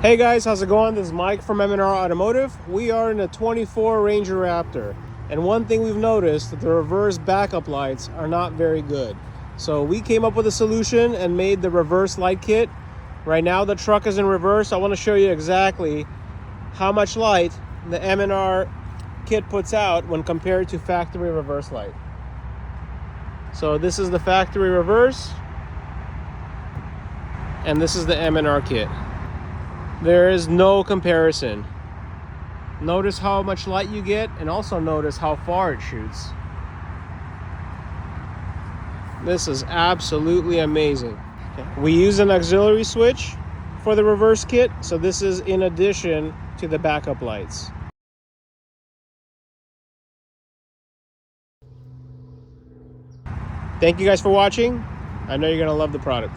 Hey guys, how's it going? This is Mike from M&R Automotive. We are in a 24 Ranger Raptor, and one thing we've noticed that the reverse backup lights are not very good. So we came up with a solution and made the reverse light kit. Right now the truck is in reverse. I want to show you exactly how much light the M&R kit puts out when compared to factory reverse light. So this is the factory reverse, and this is the M&R kit. There is no comparison. Notice how much light you get, and also notice how far it shoots. This is absolutely amazing. We use an auxiliary switch for the reverse kit, so this is in addition to the backup lights. Thank you guys for watching. I know you're gonna love the product.